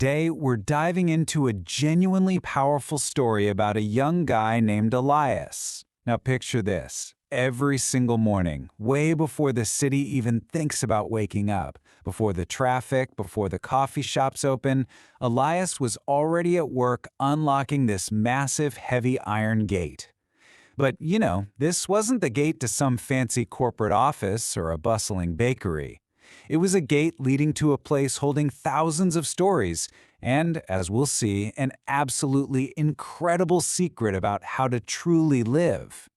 Today, we're diving into a genuinely powerful story about a young guy named Elias. Now picture this. Every single morning, way before the city even thinks about waking up, before the traffic, before the coffee shops open, Elias was already at work unlocking this massive heavy iron gate. But, this wasn't the gate to some fancy corporate office or a bustling bakery. It was a gate leading to a place holding thousands of stories and, as we'll see, an absolutely incredible secret about how to truly live.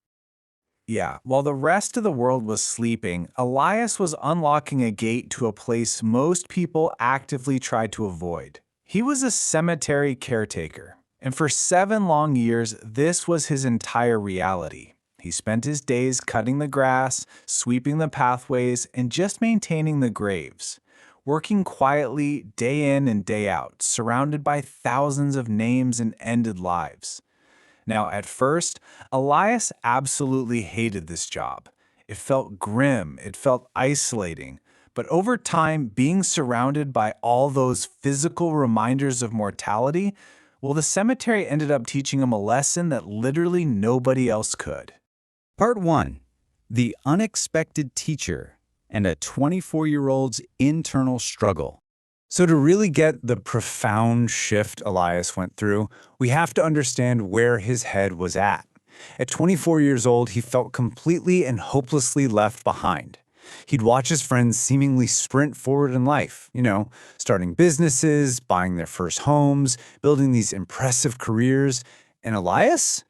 Yeah, while the rest of the world was sleeping, Elias was unlocking a gate to a place most people actively tried to avoid. He was a cemetery caretaker, and for 7 long years, this was his entire reality. He spent his days cutting the grass, sweeping the pathways, and just maintaining the graves, working quietly day in and day out, surrounded by thousands of names and ended lives. Now, at first, Elias absolutely hated this job. It felt grim, it felt isolating, but over time, being surrounded by all those physical reminders of mortality, well, the cemetery ended up teaching him a lesson that literally nobody else could. Part 1. The Unexpected Teacher and a 24-year-old's Internal Struggle. So to really get the profound shift Elias went through, we have to understand where his head was at. At 24 years old, he felt completely and hopelessly left behind. He'd watch his friends seemingly sprint forward in life, starting businesses, buying their first homes, building these impressive careers. And Elias?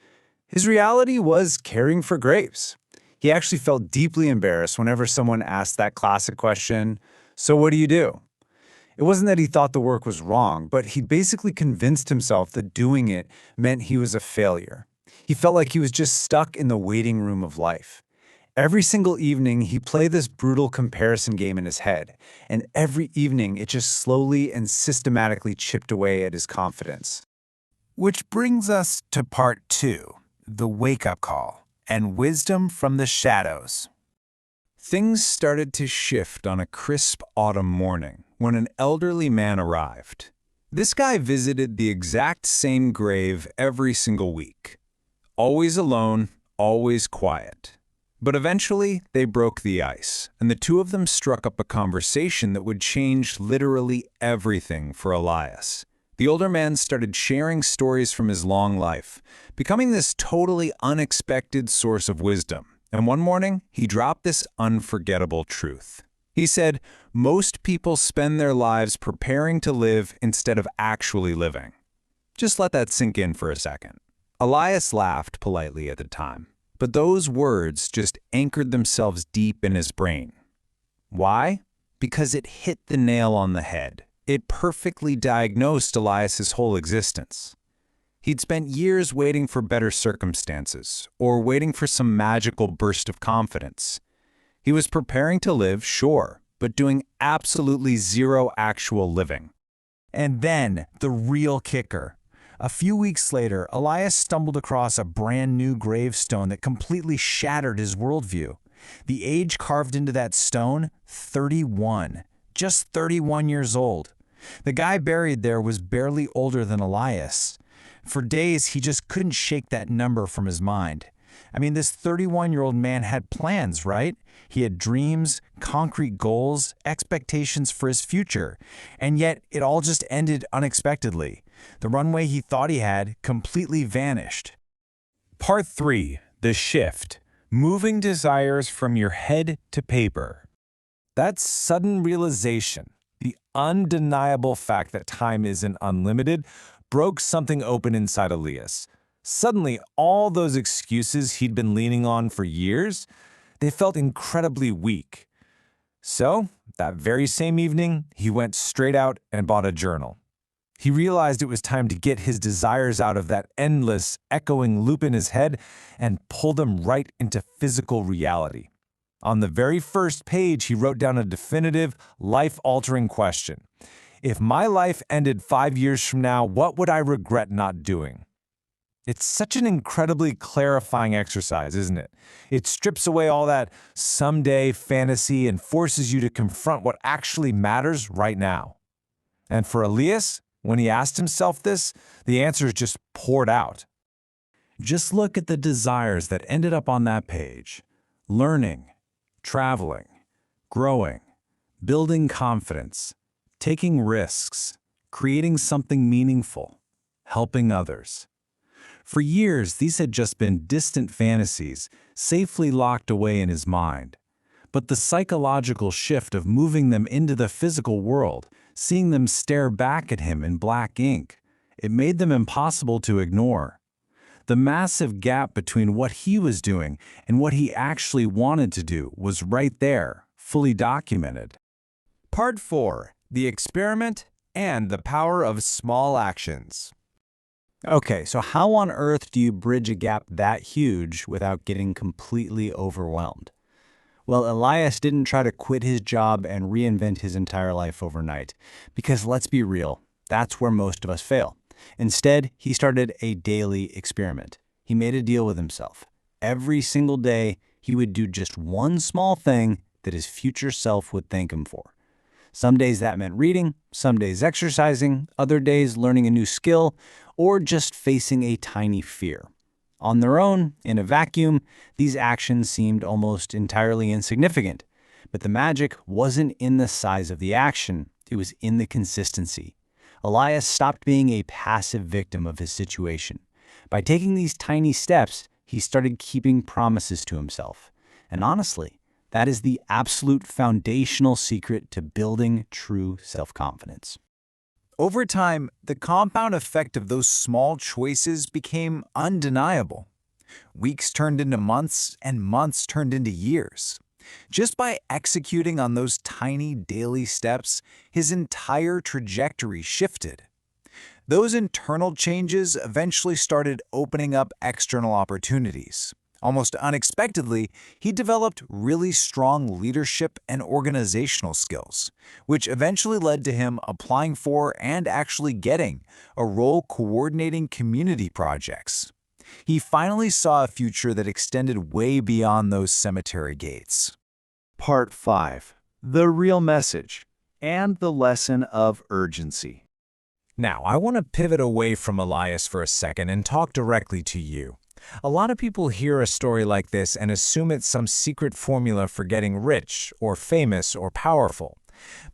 His reality was caring for graves. He actually felt deeply embarrassed whenever someone asked that classic question, "So what do you do?" It wasn't that he thought the work was wrong, but he basically convinced himself that doing it meant he was a failure. He felt like he was just stuck in the waiting room of life. Every single evening, he played this brutal comparison game in his head, and every evening it just slowly and systematically chipped away at his confidence. Which brings us to part 2, the wake-up call, and wisdom from the shadows. Things started to shift on a crisp autumn morning when an elderly man arrived. This guy visited the exact same grave every single week. Always alone, always quiet. But eventually, they broke the ice, and the two of them struck up a conversation that would change literally everything for Elias. The older man started sharing stories from his long life, becoming this totally unexpected source of wisdom. And one morning, he dropped this unforgettable truth. He said, most people spend their lives preparing to live instead of actually living. Just let that sink in for a second. Elias laughed politely at the time, but those words just anchored themselves deep in his brain. Why? Because it hit the nail on the head. It perfectly diagnosed Elias's whole existence. He'd spent years waiting for better circumstances, or waiting for some magical burst of confidence. He was preparing to live, sure, but doing absolutely zero actual living. And then, the real kicker. A few weeks later, Elias stumbled across a brand new gravestone that completely shattered his worldview. The age carved into that stone, 31. Just 31 years old. The guy buried there was barely older than Elias. For days, he just couldn't shake that number from his mind. I mean, this 31-year-old man had plans, right? He had dreams, concrete goals, expectations for his future. And yet, it all just ended unexpectedly. The runway he thought he had completely vanished. Part 3. The Shift. Moving desires from your head to paper. That sudden realization, the undeniable fact that time isn't unlimited, broke something open inside Elias. Suddenly, all those excuses he'd been leaning on for years, they felt incredibly weak. So, that very same evening, he went straight out and bought a journal. He realized it was time to get his desires out of that endless, echoing loop in his head and pull them right into physical reality. On the very first page, he wrote down a definitive, life-altering question. If my life ended 5 years from now, what would I regret not doing? It's such an incredibly clarifying exercise, isn't it? It strips away all that someday fantasy and forces you to confront what actually matters right now. And for Elias, When he asked himself this, the answers just poured out. Just look at the desires that ended up on that page. Learning, traveling, growing, building confidence, taking risks, creating something meaningful, helping others. For years, these had just been distant fantasies, safely locked away in his mind. But the psychological shift of moving them into the physical world, seeing them stare back at him in black ink, it made them impossible to ignore. The massive gap between what he was doing and what he actually wanted to do was right there, fully documented. Part 4. The Experiment and the Power of Small Actions. Okay, so how on earth do you bridge a gap that huge without getting completely overwhelmed? Well, Elias didn't try to quit his job and reinvent his entire life overnight, because let's be real, that's where most of us fail. Instead, he started a daily experiment. He made a deal with himself. Every single day, he would do just one small thing that his future self would thank him for. Some days that meant reading, some days exercising, other days learning a new skill, or just facing a tiny fear. On their own, in a vacuum, these actions seemed almost entirely insignificant. But the magic wasn't in the size of the action, it was in the consistency. Elias stopped being a passive victim of his situation. By taking these tiny steps, he started keeping promises to himself. And honestly, that is the absolute foundational secret to building true self-confidence. Over time, the compound effect of those small choices became undeniable. Weeks turned into months, and months turned into years. Just by executing on those tiny daily steps, his entire trajectory shifted. Those internal changes eventually started opening up external opportunities. Almost unexpectedly, he developed really strong leadership and organizational skills, which eventually led to him applying for and actually getting a role coordinating community projects. He finally saw a future that extended way beyond those cemetery gates. Part 5. The Real Message and the Lesson of Urgency. Now, I want to pivot away from Elias for a second and talk directly to you. A lot of people hear a story like this and assume it's some secret formula for getting rich or famous or powerful.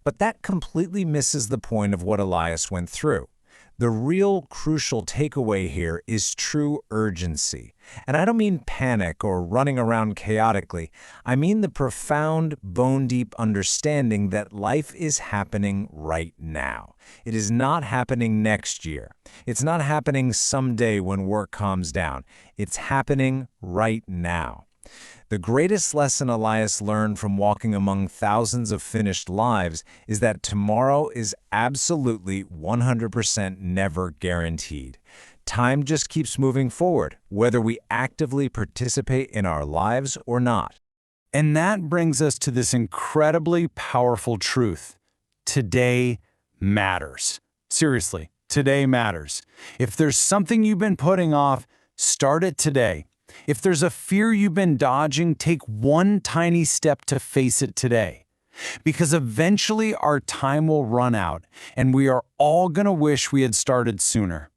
But that completely misses the point of what Elias went through. The real crucial takeaway here is true urgency. And I don't mean panic or running around chaotically. I mean the profound, bone-deep understanding that life is happening right now. It is not happening next year. It's not happening someday when work calms down. It's happening right now. The greatest lesson Elias learned from walking among thousands of finished lives is that tomorrow is absolutely 100% never guaranteed. Time just keeps moving forward, whether we actively participate in our lives or not. And that brings us to this incredibly powerful truth. Today matters. Seriously, today matters. If there's something you've been putting off, start it today. If there's a fear you've been dodging, take one tiny step to face it today. Because eventually our time will run out, and we are all going to wish we had started sooner.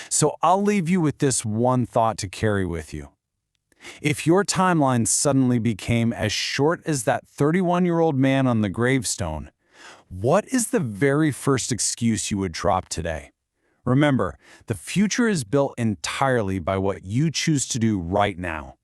So I'll leave you with this one thought to carry with you. If your timeline suddenly became as short as that 31-year-old man on the gravestone, what is the very first excuse you would drop today? Remember, the future is built entirely by what you choose to do right now.